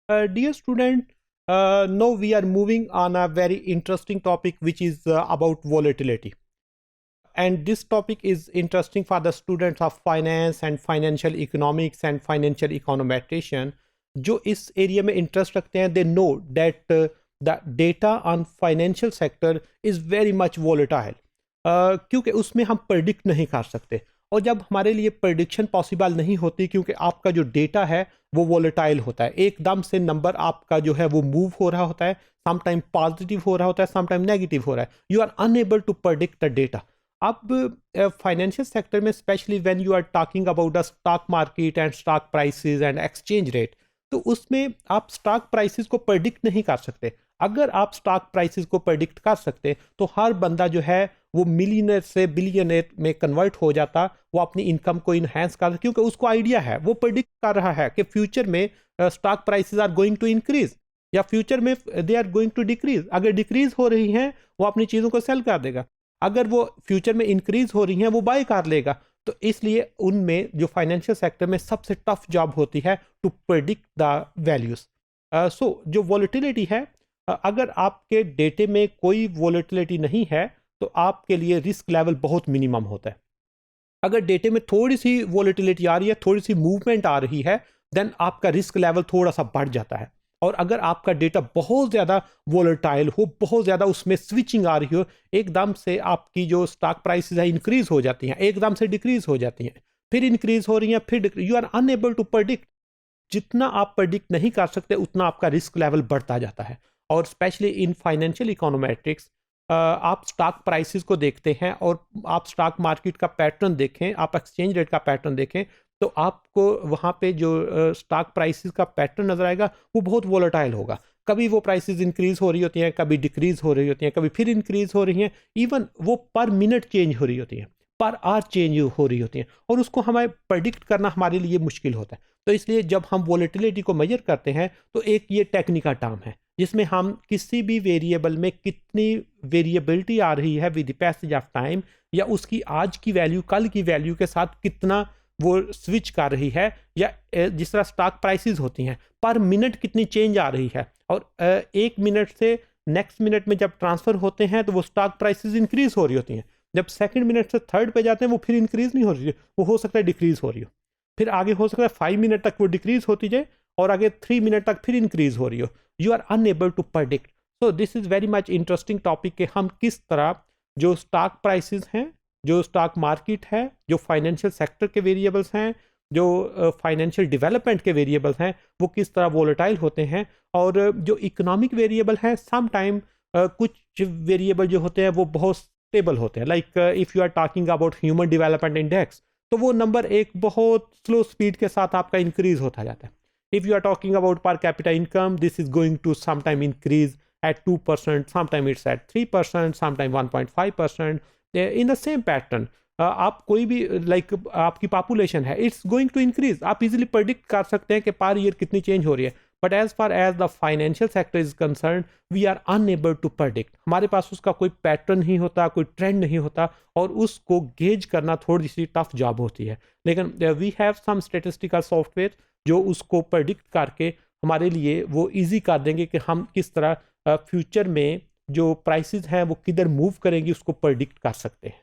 Dear student, now we are moving on a very interesting topic which is about volatility. And this topic is interesting for the students of finance and financial economics and financial econometration. जो इस area में interest रखते हैं, they know that the data on financial sector is very much volatile. क्योंकि उसमें हम predict नहीं कर सकते, और जब हमारे लिए प्रेडिक्शन पॉसिबल नहीं होती क्योंकि आपका जो डेटा है वो वोलेटाइल होता है, एकदम से नंबर आपका जो है वो मूव हो रहा होता है, समटाइम पॉजिटिव हो रहा होता है, समटाइम नेगेटिव हो रहा है. You are unable to predict the data. अब फाइनेंशियल सेक्टर में specially when you are talking about the stock market and stock prices and exchange rate, तो उसमें आप स्टॉक प्राइसेस को प्रेडिक्ट नहीं कर सकते. अगर आप स्टॉक प्राइसेस को प्रेडिक्ट कर सकते तो हर बंदा जो है वो मिलियनर से बिलियनर में कन्वर्ट हो जाता, वो अपनी इनकम को इन्हेंस कर, क्योंकि उसको आइडिया है, वो प्रेडिक्ट कर रहा है कि फ्यूचर में stock prices are going to increase या फ्यूचर में they are going to decrease. अगर डिक्रीज हो रही हैं वो अपनी चीज़ों को सेल कर देगा, अगर वो फ्यूचर में इंक्रीज हो रही हैं वो बाय कर लेगा. तो इसलिए उनमें जो फाइनेंशियल सेक्टर में सबसे टफ जॉब होती है टू प्रेडिक्ट द वैल्यूज. सो जो वॉलेटिलिटी है, अगर आपके डेटे में कोई वॉलेटिलिटी नहीं है तो आपके लिए रिस्क लेवल बहुत मिनिमम होता है. अगर डेटे में थोड़ी सी वॉलेटिलिटी आ रही है, थोड़ी सी मूवमेंट आ रही है, देन आपका रिस्क लेवल थोड़ा सा बढ़ जाता है. और अगर आपका डेटा बहुत ज़्यादा वॉलेटाइल हो, बहुत ज़्यादा उसमें स्विचिंग आ रही हो, एकदम से आपकी जो स्टॉक प्राइसेस है इंक्रीज हो जाती हैं, एकदम से डिक्रीज हो जाती हैं, फिर इंक्रीज हो रही हैं, फिर you are unable to predict. जितना आप प्रेडिक्ट नहीं कर सकते उतना आपका रिस्क लेवल बढ़ता जाता है. और स्पेशली इन फाइनेंशियल इकोनोमेट्रिक्स आप स्टॉक प्राइसेस को देखते हैं और आप स्टॉक मार्केट का पैटर्न देखें, आप एक्सचेंज रेट का पैटर्न देखें, तो आपको वहाँ पे जो स्टॉक प्राइसेस का पैटर्न नजर आएगा वो बहुत वोलेटाइल होगा. कभी वो प्राइसेस इंक्रीज हो रही होती हैं, कभी डिक्रीज हो रही होती हैं, कभी फिर इंक्रीज हो रही हैं, इवन वो पर मिनट चेंज हो रही होती हैं, पर आवर चेंज हो रही होती हैं, और उसको हमें प्रेडिक्ट करना हमारे लिए मुश्किल होता है. तो इसलिए जब हम वोलेटिलिटी को मेजर करते हैं तो एक ये टेक्निकल टर्म है जिसमें हम किसी भी वेरिएबल में कितनी वेरिएबिलिटी आ रही है with the passage of time, या उसकी आज की वैल्यू कल की वैल्यू के साथ कितना वो स्विच कर रही है, या जिस तरह स्टॉक प्राइसेस होती हैं पर मिनट कितनी चेंज आ रही है, और एक मिनट से नेक्स्ट मिनट में जब ट्रांसफर होते हैं तो वो स्टॉक प्राइसेस इंक्रीज हो रही होती हैं, जब सेकंड मिनट से थर्ड पे जाते हैं वो फिर इंक्रीज नहीं हो रही है, वो हो सकता है डिक्रीज हो रही हो, फिर आगे हो सकता है 5 मिनट तक वो डिक्रीज होती जाए और आगे 3 मिनट तक फिर इंक्रीज हो रही हो. You are unable to predict. So this is very much interesting topic कि हम किस तरह जो स्टॉक प्राइसेस हैं, जो स्टॉक मार्केट है, जो फाइनेंशियल सेक्टर के वेरिएबल्स हैं, जो फाइनेंशियल डेवलपमेंट के वेरिएबल्स हैं, वो किस तरह वोलेटाइल होते हैं. और जो इकोनॉमिक वेरिएबल हैं, सम टाइम कुछ वेरिएबल जो होते हैं वो बहुत स्टेबल होते हैं. Like if you are talking about human development index, तो वो नंबर एक बहुत स्लो स्पीड के साथ आपका इंक्रीज होता जाता है. If you are talking about per capita income, this is going to sometime increase at 2%, sometime it's at 3%, sometime 1.5%. In the same pattern, आप कोई भी लाइक आपकी पॉपुलेशन है, इट्स गोइंग टू इंक्रीज. आप इजीली प्रेडिक्ट कर सकते हैं कि पर ईयर कितनी चेंज हो रही है, but as far as the financial sector is concern we are unable to predict. हमारे पास उसका कोई पैटर्न नहीं होता, कोई ट्रेंड नहीं होता, और उसको गेज करना थोड़ी सी टफ जॉब होती है. लेकिन we have some statistical software जो उसको प्रेडिक्ट करके हमारे लिए वो इजी कर देंगे कि हम किस तरह फ्यूचर में जो प्राइसेस हैं वो किधर मूव करेंगी उसको प्रेडिक्ट कर सकते हैं.